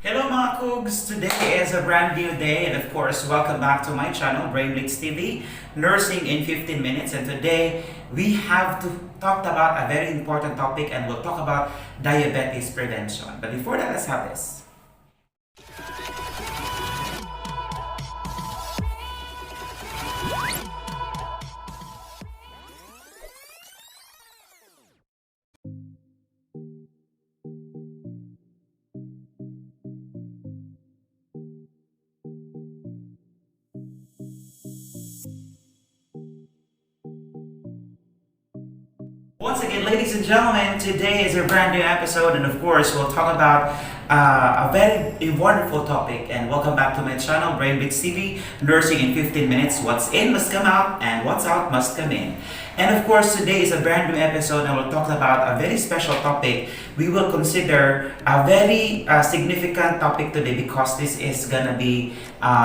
Hello mga Cougs! Today is a brand new day and of course, welcome back to my channel, Brainblitz TV, Nursing in 15 Minutes. And today, we have to talk about a very important topic and we'll talk about diabetes prevention. But before that, let's have this. Once again, ladies and gentlemen, today is a brand new episode, and of course, we'll talk about a very wonderful topic. And welcome back to my channel, Brainblitz TV, Nursing in 15 Minutes. What's in must come out, and what's out must come in. And of course, today is a brand new episode, and we'll talk about a very special topic. We will consider a very significant topic today because this is gonna be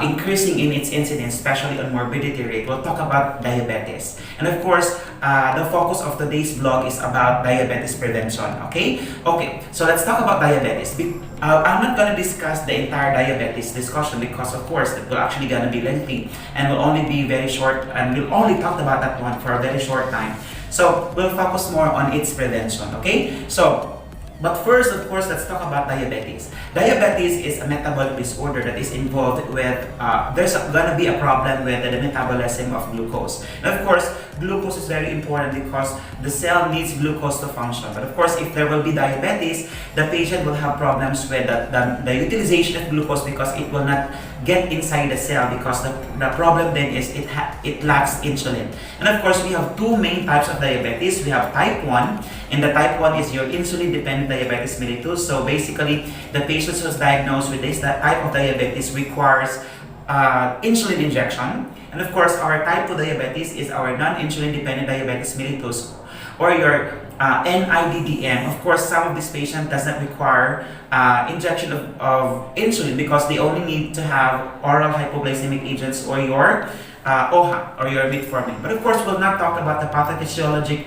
increasing in its incidence, especially on morbidity rate. We'll talk about diabetes. And of course, the focus of today's vlog is about diabetes prevention, okay? Okay, so let's talk about diabetes. I'm not gonna discuss the entire diabetes discussion because of course it will actually gonna be lengthy and will only be very short, and we'll only talk about that one for a very short time. So we'll focus more on its prevention, okay? But first, of course, let's talk about diabetes. Diabetes is a metabolic disorder that is involved with, there's gonna be a problem with the metabolism of glucose. And of course, glucose is very important because the cell needs glucose to function. But of course, if there will be diabetes, the patient will have problems with the utilization of glucose because it will not get inside the cell because the problem then is it lacks insulin. And of course, we have two main types of diabetes. We have type 1, and the type 1 is your insulin-dependent diabetes mellitus. So basically, the patient who's diagnosed with this type of diabetes requires insulin injection. And of course, our type 2 diabetes is our non-insulin dependent diabetes mellitus, or your NIDDM. Of course, some of these patients does not require injection of insulin because they only need to have oral hypoglycemic agents or your OHA or your metformin. But of course, we'll not talk about the pathophysiologic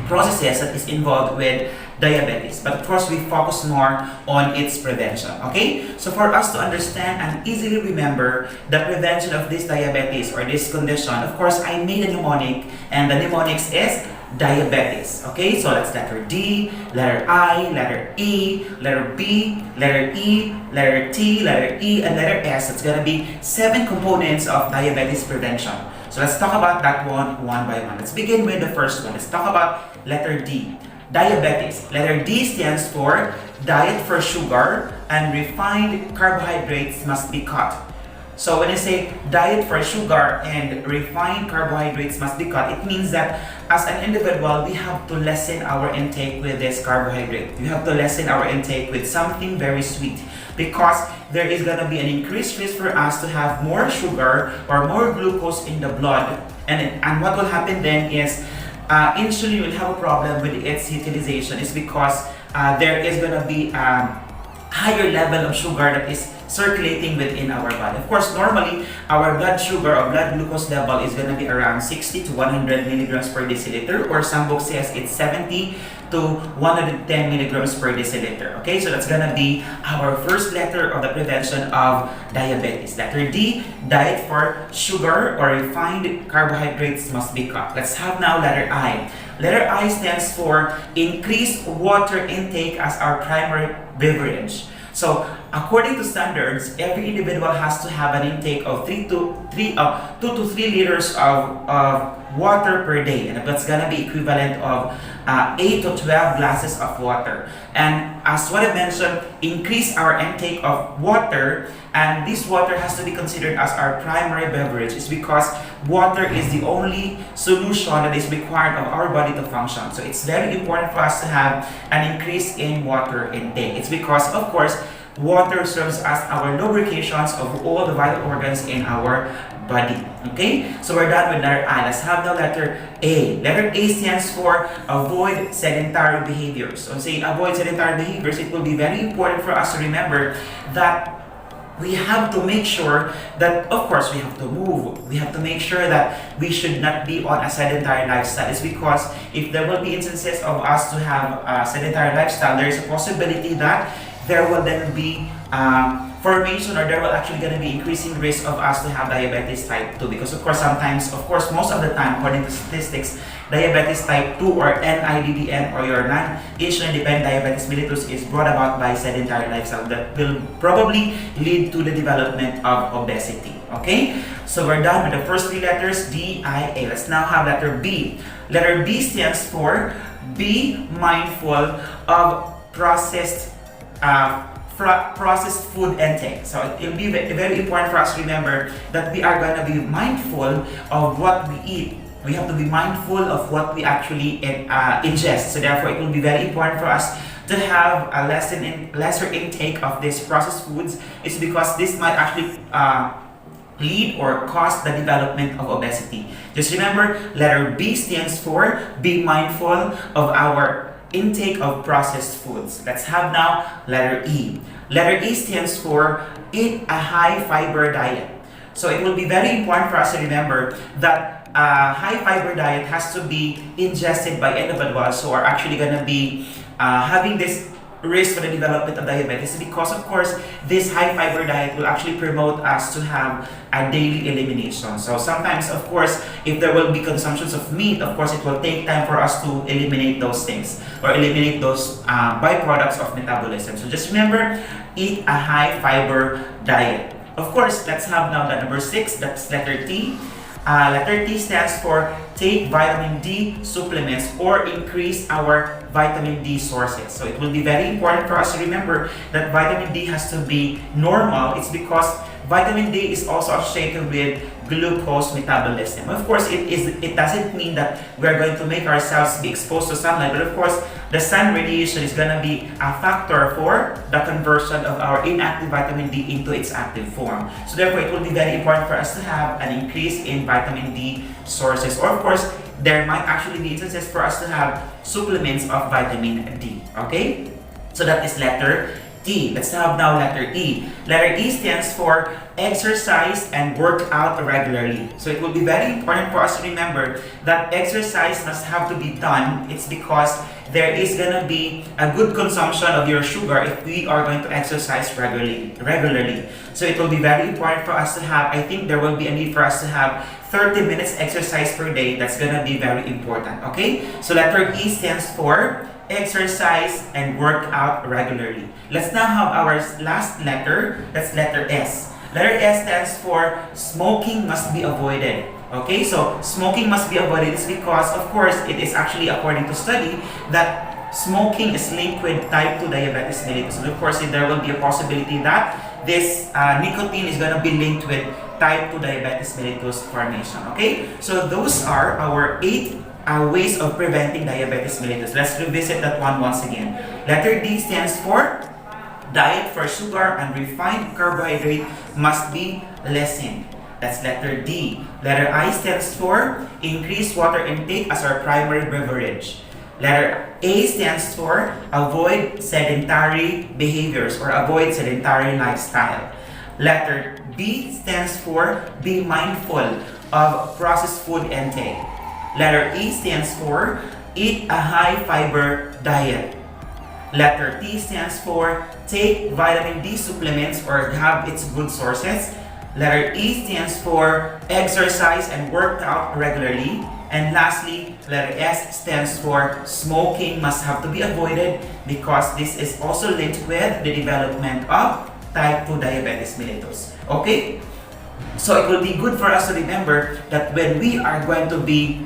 processes that is involved with diabetes, but of course we focus more on its prevention, okay? So for us to understand and easily remember the prevention of this diabetes or this condition, of course I made a mnemonic, and the mnemonics is diabetes, okay? So that's letter D, letter I, letter E, letter B, letter E, letter T, letter E, and letter S. It's gonna be 7 components of diabetes prevention. So let's talk about that one by one. Let's begin with the first one. Let's talk about letter D. Diabetes. Letter D stands for diet for sugar and refined carbohydrates must be cut. So when I say diet for sugar and refined carbohydrates must be cut, it means that as an individual, we have to lessen our intake with this carbohydrate. We have to lessen our intake with something very sweet because there is going to be an increased risk for us to have more sugar or more glucose in the blood. And what will happen then is insulin will have a problem with its utilization. It's because there is going to be a higher level of sugar that is circulating within our body. Of course, normally, our blood sugar or blood glucose level is going to be around 60 to 100 milligrams per deciliter, or some books says it's 70 to 110 milligrams per deciliter. Okay, so that's going to be our first letter of the prevention of diabetes. Letter D, diet for sugar or refined carbohydrates must be cut. Let's have now letter I. Letter I stands for increased water intake as our primary beverage. So, according to standards, every individual has to have an intake of 2 to 3 liters of water per day, and that's gonna be equivalent of 8 to 12 glasses of water. And as what I mentioned, increase our intake of water, and this water has to be considered as our primary beverage. It's because water is the only solution that is required of our body to function. So it's very important for us to have an increase in water intake. It's because, of course, water serves as our lubrications of all the vital organs in our body. Okay, so we're done with letter I. Let's have the letter A. Letter A stands for avoid sedentary behaviors. So say avoid sedentary behaviors, it will be very important for us to remember that we have to make sure that, of course, we have to move. We have to make sure that we should not be on a sedentary lifestyle. It's because if there will be instances of us to have a sedentary lifestyle, there is a possibility that there will then be formation, or there will actually going to be increasing risk of us to have diabetes type 2, because of course sometimes, of course most of the time, according to statistics, diabetes type 2 or NIDDM, or your non-insulin dependent diabetes mellitus, is brought about by sedentary lifestyle that will probably lead to the development of obesity. Okay, so we're done with the first three letters, D, I, A. Let's now have letter B. Letter B stands for be mindful of processed food intake. So it will be very important for us to remember that we are going to be mindful of what we eat. We have to be mindful of what we actually ingest. So therefore, it will be very important for us to have a lesser intake of these processed foods. It's because this might actually lead or cause the development of obesity. Just remember, letter B stands for be mindful of our intake of processed foods. Let's have now letter E. Letter E stands for eat a high fiber diet. So it will be very important for us to remember that a high fiber diet has to be ingested by individuals who are actually going to be having this risk for the development of diabetes, because of course this high fiber diet will actually promote us to have a daily elimination. So sometimes, of course, if there will be consumptions of meat, of course it will take time for us to eliminate those things, or eliminate those byproducts of metabolism. So just remember, eat a high fiber diet. Of course, let's have now the number 6, that's letter T. Letter T stands for take vitamin D supplements or increase our vitamin D sources. So it will be very important for us to remember that vitamin D has to be normal. It's because vitamin D is also associated with glucose metabolism. Of course, it doesn't mean that we're going to make ourselves be exposed to sunlight, but of course, the sun radiation is going to be a factor for the conversion of our inactive vitamin D into its active form. So therefore, it will be very important for us to have an increase in vitamin D sources. Or of course, there might actually be instances for us to have supplements of vitamin D. Okay? So that is letter T. Let's have now letter E. Letter E stands for exercise and work out regularly. So it will be very important for us to remember that exercise must have to be done. It's because there is going to be a good consumption of your sugar if we are going to exercise regularly. So it will be very important for us to have, I think there will be a need for us to have 30 minutes exercise per day. That's going to be very important. Okay? So letter E stands for exercise and work out regularly. Let's now have our last letter. That's letter S. Letter S stands for smoking must be avoided. Okay, so smoking must be avoided is because, of course, it is actually according to study that smoking is linked with type 2 diabetes mellitus. So of course, there will be a possibility that this nicotine is going to be linked with type 2 diabetes mellitus formation. Okay, so those are our 8 ways of preventing diabetes mellitus. Let's revisit that one once again. Letter D stands for diet for sugar and refined carbohydrate must be lessened. That's letter D. Letter I stands for increase water intake as our primary beverage. Letter A stands for avoid sedentary behaviors or avoid sedentary lifestyle. Letter B stands for be mindful of processed food intake. Letter E stands for eat a high fiber diet. Letter T stands for take vitamin D supplements or have its good sources. Letter E stands for exercise and work out regularly. And lastly, letter S stands for smoking must have to be avoided because this is also linked with the development of type 2 diabetes mellitus. Okay? So it will be good for us to remember that when we are going to be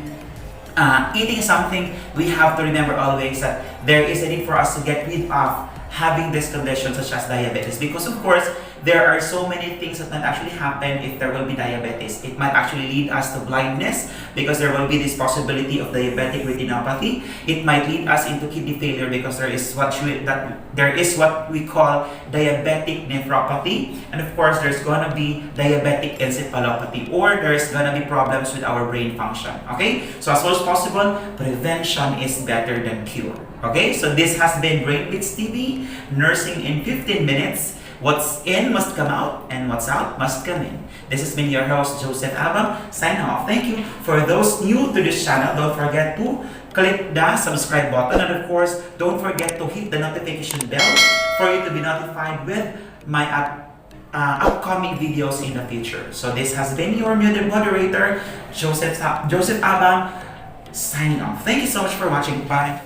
eating something, we have to remember always that there is a need for us to get rid of having this condition such as diabetes, because of course there are so many things that can actually happen if there will be diabetes. It might actually lead us to blindness because there will be this possibility of diabetic retinopathy. It might lead us into kidney failure because there is what we call diabetic nephropathy, and of course there's gonna be diabetic encephalopathy, or there's gonna be problems with our brain function. Okay, so as much as possible, prevention is better than cure. Okay, so this has been Brain Bits TV, nursing in 15 minutes. What's in must come out, and what's out must come in. This has been your host, Joseph Abang, signing off. Thank you. For those new to this channel, don't forget to click the subscribe button, and of course, don't forget to hit the notification bell for you to be notified with my upcoming videos in the future. So this has been your moderator, Joseph Abang, signing off. Thank you so much for watching. Bye.